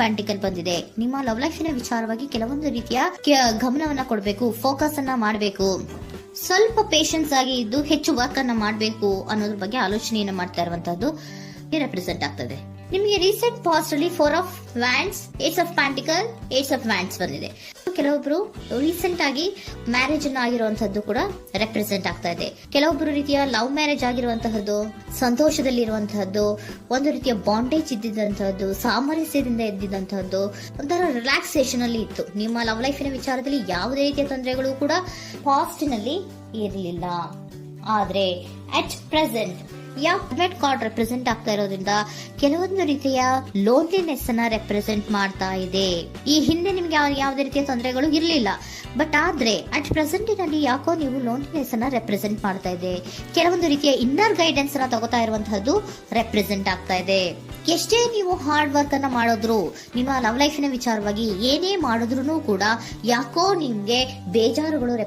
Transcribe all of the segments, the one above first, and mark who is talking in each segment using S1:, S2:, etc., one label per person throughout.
S1: ಪ್ಯಾಂಟಿಕಲ್ ಬಂದಿದೆ. ನಿಮ್ಮ ಲವ್ ಲೈಫಿನ ವಿಚಾರವಾಗಿ ಕೆಲವೊಂದು ರೀತಿಯ ಗಮನವನ್ನ ಕೊಡಬೇಕು, ಫೋಕಸ್ ಅನ್ನ ಮಾಡಬೇಕು, ಸ್ವಲ್ಪ ಪೇಷನ್ಸ್ ಆಗಿ ಇದ್ದು ಹೆಚ್ಚು ವರ್ಕ್ ಅನ್ನ ಮಾಡಬೇಕು ಅನ್ನೋದ್ರ ಬಗ್ಗೆ ಆಲೋಚನೆಯನ್ನ ಮಾಡ್ತಾ ಇರುವಂತದ್ದು ರೆಪ್ರೆಸೆಂಟ್ ಆಗ್ತದೆ. ನಿಮಗೆ ರೀಸೆಂಟ್ ಪಾಸ್ಟ್ ಅಲ್ಲಿ 4 of wands, 8 of pentacles, 8 of wands ಬಂದಿದೆ. ಕೆಲವೊಬ್ರು ರೀಸೆಂಟ್ ಆಗಿ ಮ್ಯಾರೇಜ್ ಅನ್ನ ಆಗಿರುವಂತದ್ದು ಕೂಡ ರೆಪ್ರೆಸೆಂಟ್ ಆಗ್ತಾ ಇದೆ. ಕೆಲವೊಬ್ರು ರೀತಿಯ ಲವ್ ಮ್ಯಾರೇಜ್ ಆಗಿರುವಂತಹದ್ದು, ಸಂತೋಷದಲ್ಲಿರುವಂತಹದ್ದು, ಒಂದು ರೀತಿಯ ಬಾಂಡೇಜ್ ಇದ್ದಿದ್ದಂತಹದ್ದು, ಸಾಮರಸ್ಯದಿಂದ ಇದ್ದಿದ್ದಂತಹದ್ದು, ಒಂಥರ ರಿಲ್ಯಾಕ್ಸೇಷನ್ ಅಲ್ಲಿ ಇತ್ತು. ನಿಮ್ಮ ಲವ್ ಲೈಫಿನ ವಿಚಾರದಲ್ಲಿ ಯಾವುದೇ ರೀತಿಯ ತೊಂದರೆಗಳು ಕೂಡ ಪಾಸ್ಟ್ ನಲ್ಲಿ ಇರಲಿಲ್ಲ. ಆದ್ರೆ at present red card represent ಆಗ್ತಾ ಇರೋದ್ರಿಂದ ಕೆಲವೊಂದು ರೀತಿಯ ಲೋನ್ಲಿನೆಸ್ ಅನ್ನ ರೆಪ್ರೆಸೆಂಟ್ ಮಾಡ್ತಾ ಇದೆ. ಈ ಹಿಂದೆ ನಿಮ್ಗೆ ಯಾವುದೇ ರೀತಿಯ ತೊಂದರೆಗಳು ಇರಲಿಲ್ಲ, ಬಟ್ ಆದ್ರೆ ಅಟ್ ಪ್ರೆಸೆಂಟ್ ನಲ್ಲಿ ಯಾಕೋ ನೀವು ಲೋನ್ಲಿನೆಸ್ ಅನ್ನ ರೆಪ್ರೆಸೆಂಟ್ ಮಾಡ್ತಾ ಇದೆ. ಕೆಲವೊಂದು ರೀತಿಯ ಇನ್ನರ್ ಗೈಡೆನ್ಸ್ ಅನ್ನ ತಗೋತಾ ಇರುವಂತಹದ್ದು ರೆಪ್ರೆಸೆಂಟ್ ಆಗ್ತಾ ಇದೆ. ಎಷ್ಟೇ ನೀವು ಹಾರ್ಡ್ ವರ್ಕ್ ಅನ್ನ ಮಾಡಿದ್ರು, ನಿಮ್ಮ ಲವ್ ಲೈಫಿನ ವಿಚಾರವಾಗಿ ಏನೇ ಮಾಡಿದ್ರು ಕೂಡ ಯಾಕೋ ನಿಮ್ಗೆ ಬೇಜಾರುಗಳು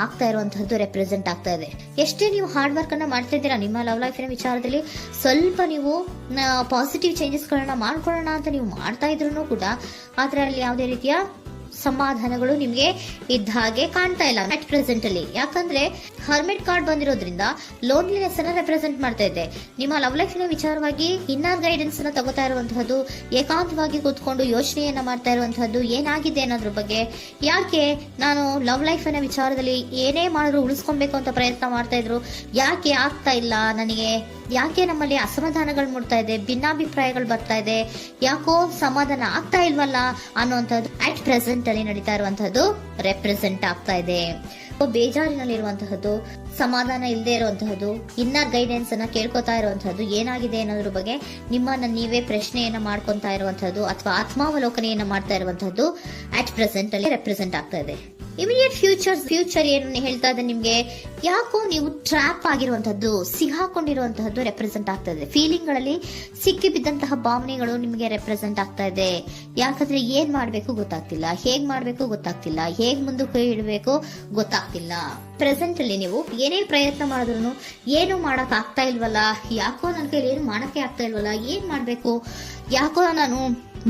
S1: ಆಗ್ತಾ ಇರುವಂತಹದ್ದು ರೆಪ್ರೆಸೆಂಟ್ ಆಗ್ತಾ ಇದೆ. ಎಷ್ಟೇ ನೀವು ಹಾರ್ಡ್ ವರ್ಕ್ ಅನ್ನ ಮಾಡ್ತಾ ಇದ್ದೀರಾ, ನಿಮ್ಮ ಲವ್ ಲೈಫಿನ ವಿಚಾರದಲ್ಲಿ ಸ್ವಲ್ಪ ನೀವು ಪಾಸಿಟಿವ್ ಚೇಂಜಸ್ ಗಳನ್ನ ಮಾಡ್ಕೊಳ್ಳೋಣ ಅಂತ ನೀವು ಮಾಡ್ತಾ ಇದ್ರು ಕೂಡ ಅದರಲ್ಲಿ ಯಾವುದೇ ರೀತಿಯ ಸಮಾಧಾನಗಳು ನಿಮ್ಗೆ ಇದ್ದ ಹಾಗೆ ಕಾಣ್ತಾ ಇಲ್ಲ ಅಟ್ ಪ್ರೆಸೆಂಟ್ ಅಲ್ಲಿ. ಯಾಕಂದ್ರೆ ಹರ್ಮಿಟ್ ಕಾರ್ಡ್ ಬಂದಿರೋದ್ರಿಂದ ಲೋನ್ಲಿನೆಸ್ ಅನ್ನ ರೆಪ್ರೆಸೆಂಟ್ ಮಾಡ್ತಾ ಇದೆ. ನಿಮ್ಮ ಲವ್ ಲೈಫಿನ ವಿಚಾರವಾಗಿ ಇನ್ನರ್ ಗೈಡೆನ್ಸ್ ಅನ್ನ ತಗೋತಾ ಇರುವಂತಹದ್ದು, ಏಕಾಂತವಾಗಿ ಕೂತ್ಕೊಂಡು ಯೋಚನೆಯನ್ನ ಮಾಡ್ತಾ ಇರುವಂತಹದ್ದು, ಏನಾಗಿದೆ ಅನ್ನೋದ್ರ ಬಗ್ಗೆ. ಯಾಕೆ ನಾನು ಲವ್ ಲೈಫ್ ನ ವಿಚಾರದಲ್ಲಿ ಏನೇ ಮಾಡಿದ್ರು ಉಳಿಸ್ಕೊಬೇಕು ಅಂತ ಪ್ರಯತ್ನ ಮಾಡ್ತಾ ಇದ್ರು, ಯಾಕೆ ಆಗ್ತಾ ಇಲ್ಲ ನನಗೆ, ಯಾಕೆ ನಮ್ಮಲ್ಲಿ ಅಸಮಾಧಾನಗಳು ಮೂಡ್ತಾ ಇದೆ, ಭಿನ್ನಾಭಿಪ್ರಾಯಗಳು ಬರ್ತಾ ಇದೆ, ಯಾಕೋ ಸಮಾಧಾನ ಆಗ್ತಾ ಇಲ್ವಲ್ಲ ಅನ್ನುವಂಥದ್ದು ಅಟ್ ಪ್ರೆಸೆಂಟ್ ಅಲ್ಲಿ ನಡೀತಾ ಇರುವಂತಹದ್ದು ರೆಪ್ರೆಸೆಂಟ್ ಆಗ್ತಾ ಇದೆ. ಬೇಜಾರಿನಲ್ಲಿರುವಂತಹದ್ದು, ಸಮಾಧಾನ ಇಲ್ಲದೆ ಇರುವಂತಹದ್ದು, ಇನ್ನರ್ ಗೈಡೆನ್ಸ್ ಅನ್ನ ಕೇಳ್ಕೊತಾ ಇರುವಂತಹದ್ದು, ಏನಾಗಿದೆ ಅನ್ನೋದ್ರ ಬಗ್ಗೆ ನಿಮ್ಮನ್ನ ನೀವೇ ಪ್ರಶ್ನೆಯನ್ನ ಮಾಡ್ಕೊಂತಾ ಇರುವಂತಹದ್ದು ಅಥವಾ ಆತ್ಮಾವಲೋಕನೆಯನ್ನ ಮಾಡ್ತಾ ಇರುವಂತಹದ್ದು ಅಟ್ ಪ್ರೆಸೆಂಟ್ ಅಲ್ಲಿ ರೆಪ್ರೆಸೆಂಟ್ ಆಗ್ತಾ ಇದೆ. ಇಮಿಡಿಯೇಟ್ ಫ್ಯೂಚರ್ ಏನು ಹೇಳ್ತಾ ಇದೆ ನಿಮ್ಗೆ, ಯಾಕೋ ನೀವು ಟ್ರ್ಯಾಪ್ ಆಗಿರುವಂತಹದ್ದು, ಸಿಹಾಕೊಂಡಿರುವಂತಹದ್ದು ರೆಪ್ರೆಸೆಂಟ್ ಆಗ್ತಾ ಇದೆ. ಫೀಲಿಂಗ್ ಗಳಲ್ಲಿ ಸಿಕ್ಕಿ ಬಿದ್ದಂತಹ ಭಾವನೆಗಳು ನಿಮಗೆ ರೆಪ್ರೆಸೆಂಟ್ ಆಗ್ತಾ ಇದೆ. ಯಾಕಂದ್ರೆ ಏನ್ ಮಾಡ್ಬೇಕು ಗೊತ್ತಾಗ್ತಿಲ್ಲ, ಹೇಗ್ ಮಾಡ್ಬೇಕು ಗೊತ್ತಾಗ್ತಿಲ್ಲ, ಹೇಗ್ ಮುಂದಕ್ಕೆ ಇಡಬೇಕು ಗೊತ್ತಾಗ್ತಿಲ್ಲ. ಪ್ರೆಸೆಂಟ್ ಅಲ್ಲಿ ನೀವು ಏನೇ ಪ್ರಯತ್ನ ಮಾಡಿದ್ರು ಏನು ಮಾಡಕ್ ಆಗ್ತಾ ಇಲ್ವಲ್ಲ, ಯಾಕೋ ನನ್ನ ಕೈಲಿ ಏನು ಮಾಡಕ್ಕೆ ಆಗ್ತಾ ಇಲ್ವಲ್ಲ, ಏನ್ ಮಾಡ್ಬೇಕು, ಯಾಕೋ ನಾನು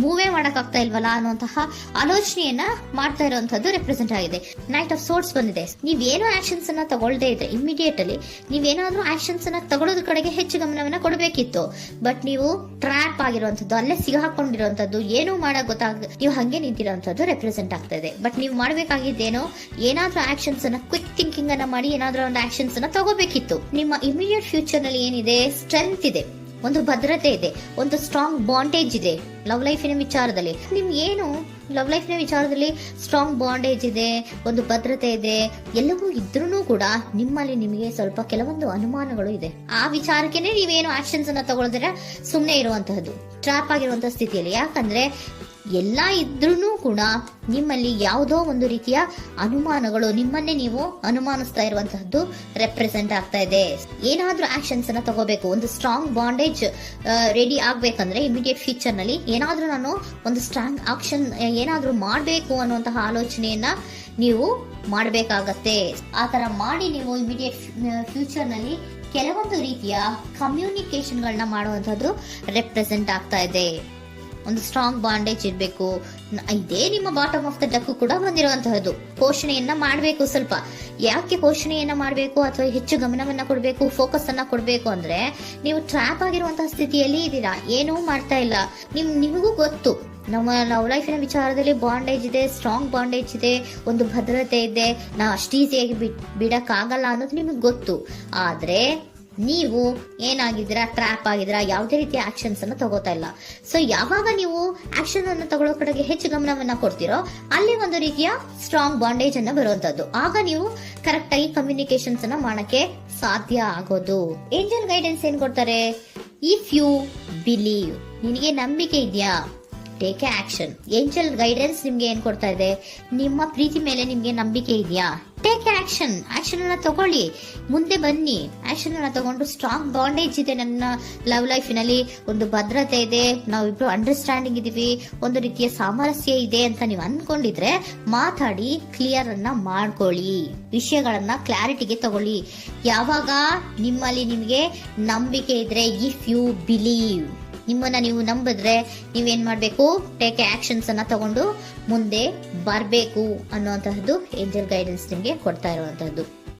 S1: ಮೂವೇ ಮಾಡಕ್ ಆಗ್ತಾ ಇಲ್ವಲ್ಲ ಅನ್ನುವಂತಹ ಆಲೋಚನೆಯನ್ನ ಮಾಡ್ತಾ ಇರುವಂತದ್ದು ರೆಪ್ರೆಸೆಂಟ್ ಆಗಿದೆ. ನೈಟ್ ಆಫ್ ಸೋರ್ಟ್ಸ್ ಬಂದಿದೆ. ನೀವೇನೋ ಆಕ್ಷನ್ಸ್ ಅನ್ನ ತಗೊಳ್ಳದೇ ಇದ್ರೆ ಇಮಿಡಿಯೇಟ್ ಅಲ್ಲಿ ನೀವೇನಾದ್ರೂ ಆಕ್ಷನ್ಸ್ ಅನ್ನ ತಗೊಳ್ಳೋದ್ರ ಕಡೆಗೆ ಹೆಚ್ಚು ಗಮನವನ್ನ ಕೊಡಬೇಕಿತ್ತು. ಬಟ್ ನೀವು ಟ್ರ್ಯಾಪ್ ಆಗಿರುವಂತದ್ದು, ಅಲ್ಲೇ ಸಿಗಾಕೊಂಡಿರುವಂತದ್ದು, ಏನೂ ಮಾಡಕ್ ನೀವು ಹಂಗೆ ನಿಂತಿರುವಂತದ್ದು ರೆಪ್ರೆಸೆಂಟ್ ಆಗ್ತಾ ಇದೆ. ಬಟ್ ನೀವು ಮಾಡ್ಬೇಕಾಗಿದ್ದೇನೋ ಏನಾದ್ರೂ ಆಕ್ಷನ್ಸ್ ಅನ್ನ ಕ್ವಿಕ್ ಥಿಂಕಿಂಗ್ ಅನ್ನ ಮಾಡಿ ಏನಾದ್ರೂ ಒಂದು ಆಕ್ಷನ್ಸ್ ಅನ್ನ ತಗೋಬೇಕಿತ್ತು. ನಿಮ್ಮ ಇಮಿಡಿಯೇಟ್ ಫ್ಯೂಚರ್ ನಲ್ಲಿ ಏನಿದೆ, ಸ್ಟ್ರೆಂತ್ ಇದೆ, ಒಂದು ಭದ್ರತೆ ಇದೆ, ಒಂದು ಸ್ಟ್ರಾಂಗ್ ಬಾಂಡೇಜ್ ಇದೆ. ಲವ್ ಲೈಫಿನ ವಿಚಾರದಲ್ಲಿ ನಿಮ್ಗೆ ಏನು ಲವ್ ಲೈಫಿನ ವಿಚಾರದಲ್ಲಿ ಸ್ಟ್ರಾಂಗ್ ಬಾಂಡೇಜ್ ಇದೆ, ಒಂದು ಭದ್ರತೆ ಇದೆ, ಎಲ್ಲವೂ ಇದ್ರೂ ಕೂಡ ನಿಮ್ಮಲ್ಲಿ ನಿಮಗೆ ಸ್ವಲ್ಪ ಕೆಲವೊಂದು ಅನುಮಾನಗಳು ಇದೆ. ಆ ವಿಚಾರಕ್ಕೆನೆ ನೀವೇನು ಆಕ್ಷನ್ಸ್ ಅನ್ನ ತಗೊಳ್ದಿರ ಸುಮ್ಮನೆ ಇರುವಂತಹದ್ದು, ಟ್ರಾಪ್ ಆಗಿರುವಂತಹ ಸ್ಥಿತಿಯಲ್ಲಿ. ಯಾಕಂದ್ರೆ ಎಲ್ಲ ಇದ್ರೂ ಕೂಡ ನಿಮ್ಮಲ್ಲಿ ಯಾವುದೋ ಒಂದು ರೀತಿಯ ಅನುಮಾನಗಳು, ನಿಮ್ಮನ್ನೇ ನೀವು ಅನುಮಾನಿಸ್ತಾ ಇರುವಂತಹದ್ದು ರೆಪ್ರೆಸೆಂಟ್ ಆಗ್ತಾ ಇದೆ. ಏನಾದ್ರೂ ಆಕ್ಷನ್ಸ್ ಅನ್ನ ತಗೋಬೇಕು, ಒಂದು ಸ್ಟ್ರಾಂಗ್ ಬಾಂಡೇಜ್ ರೆಡಿ ಆಗ್ಬೇಕಂದ್ರೆ ಇಮಿಡಿಯೇಟ್ ಫ್ಯೂಚರ್ ನಲ್ಲಿ ಏನಾದ್ರೂ ನಾನು ಒಂದು ಸ್ಟ್ರಾಂಗ್ ಆಕ್ಷನ್ ಏನಾದ್ರೂ ಮಾಡಬೇಕು ಅನ್ನುವಂತಹ ಆಲೋಚನೆಯನ್ನ ನೀವು ಮಾಡಬೇಕಾಗತ್ತೆ. ಆತರ ಮಾಡಿ ನೀವು ಇಮಿಡಿಯೇಟ್ ಫ್ಯೂಚರ್ ನಲ್ಲಿ ಕೆಲವೊಂದು ರೀತಿಯ ಕಮ್ಯುನಿಕೇಶನ್ ಗಳನ್ನ ಮಾಡುವಂತದ್ದು ರೆಪ್ರೆಸೆಂಟ್ ಆಗ್ತಾ ಇದೆ. ಒಂದು ಸ್ಟ್ರಾಂಗ್ ಬಾಂಡೇಜ್ ಇರಬೇಕು. ಇದೇ ನಿಮ್ಮ ಬಾಟಮ್ ಆಫ್ ದ ಡಕ್ ಕೂಡ ಬಂದಿರುವಂತಹದ್ದು. ಪೋಷಣೆಯನ್ನ ಮಾಡಬೇಕು. ಸ್ವಲ್ಪ ಯಾಕೆ ಪೋಷಣೆಯನ್ನ ಮಾಡಬೇಕು ಅಥವಾ ಹೆಚ್ಚು ಗಮನವನ್ನ ಕೊಡಬೇಕು, ಫೋಕಸ್ ಅನ್ನ ಕೊಡಬೇಕು ಅಂದ್ರೆ, ನೀವು ಟ್ರ್ಯಾಪ್ ಆಗಿರುವಂತಹ ಸ್ಥಿತಿಯಲ್ಲಿ ಇದ್ದೀರಾ, ಏನೂ ಮಾಡ್ತಾ ಇಲ್ಲ. ನಿಮಗೂ ಗೊತ್ತು ನಮ್ಮ ಲವ್ ಲೈಫಿನ ವಿಚಾರದಲ್ಲಿ ಬಾಂಡೇಜ್ ಇದೆ, ಸ್ಟ್ರಾಂಗ್ ಬಾಂಡೇಜ್ ಇದೆ, ಒಂದು ಭದ್ರತೆ ಇದೆ, ನಾವು ಅಷ್ಟು ಈಸಿಯಾಗಿ ಬಿಡಕ್ಕಾಗಲ್ಲ ಅನ್ನೋದು ನಿಮಗೆ ಗೊತ್ತು. ಆದ್ರೆ ನೀವು ಏನಾಗಿದ್ದೀರಾ, ಟ್ರ್ಯಾಪ್ ಆಗಿದ್ದೀರಾ, ಯಾವುದೇ ರೀತಿಯ ಆಕ್ಷನ್ಸ್ ಅನ್ನ ತಗೋತಾ ಇಲ್ಲ. ಸೊ ಯಾವಾಗ ನೀವು ಆಕ್ಷನ್ ಅನ್ನು ತಗೊಳ್ಳೋ ಕಡೆಗೆ ಹೆಚ್ಚು ಗಮನವನ್ನ ಕೊಡ್ತೀರೋ ಅಲ್ಲಿ ಒಂದು ರೀತಿಯ ಸ್ಟ್ರಾಂಗ್ ಬಾಂಡೇಜ್ ಅನ್ನ ಬರುವಂತದ್ದು. ಆಗ ನೀವು ಕರೆಕ್ಟ್ ಆಗಿ ಕಮ್ಯುನಿಕೇಶನ್ಸ್ ಅನ್ನ ಮಾಡಕ್ಕೆ ಸಾಧ್ಯ ಆಗೋದು. ಏಂಜಲ್ ಗೈಡೆನ್ಸ್ ಏನ್ ಕೊಡ್ತಾರೆ, ಇಫ್ ಯು ಬಿಲೀವ್, ನಿನಗೆ ನಂಬಿಕೆ ಇದೆಯಾ, ಟೇಕ್ ಆಕ್ಷನ್. ಏಂಜಲ್ ಗೈಡೆನ್ಸ್ ನಿಮ್ಗೆ ಏನ್ ಕೊಡ್ತಾ ಇದೆ, ನಿಮ್ಮ ಪ್ರೀತಿ ಮೇಲೆ ನಿಮ್ಗೆ ನಂಬಿಕೆ ಇದೆಯಾ, ಟೇಕ್ ಆಕ್ಷನ್. ಆಕ್ಷನ್ ಅನ್ನ ತಗೊಳ್ಳಿ, ಮುಂದೆ ಬನ್ನಿ. ಆಕ್ಷನ್ ಅನ್ನ ತಗೊಂಡು ಸ್ಟ್ರಾಂಗ್ ಬಾಂಡೇಜ್ ಇದೆ ನನ್ನ ಲವ್ ಲೈಫಿನಲ್ಲಿ, ಒಂದು ಭದ್ರತೆ ಇದೆ, ನಾವಿಬ್ರು ಅಂಡರ್ಸ್ಟ್ಯಾಂಡಿಂಗ್ ಇದೀವಿ, ಒಂದು ರೀತಿಯ ಸಾಮರಸ್ಯ ಇದೆ ಅಂತ ನೀವು ಅನ್ಕೊಂಡಿದ್ರೆ ಮಾತಾಡಿ ಕ್ಲಿಯರ್ ಅನ್ನ ಮಾಡ್ಕೊಳ್ಳಿ, ವಿಷಯಗಳನ್ನ ಕ್ಲಾರಿಟಿಗೆ ತಗೊಳ್ಳಿ. ಯಾವಾಗ ನಿಮ್ಮಲ್ಲಿ ನಿಮ್ಗೆ ನಂಬಿಕೆ ಇದ್ರೆ, ಇಫ್ ಯು ಬಿಲೀವ್, ನಿಮ್ಮನ್ನ ನೀವು ನಂಬಿದ್ರೆ ನೀವೇನ್ ಮಾಡ್ಬೇಕು, ಟೇಕ್ ಆಕ್ಷನ್ಸ್ ಅನ್ನ ತಗೊಂಡು ಮುಂದೆ ಬರಬೇಕು ಅನ್ನುವಂತಹದ್ದು ಏಂಜಲ್ ಗೈಡೆನ್ಸ್ ನಿಮ್ಗೆ ಕೊಡ್ತಾ ಇರುವಂತಹದ್ದು.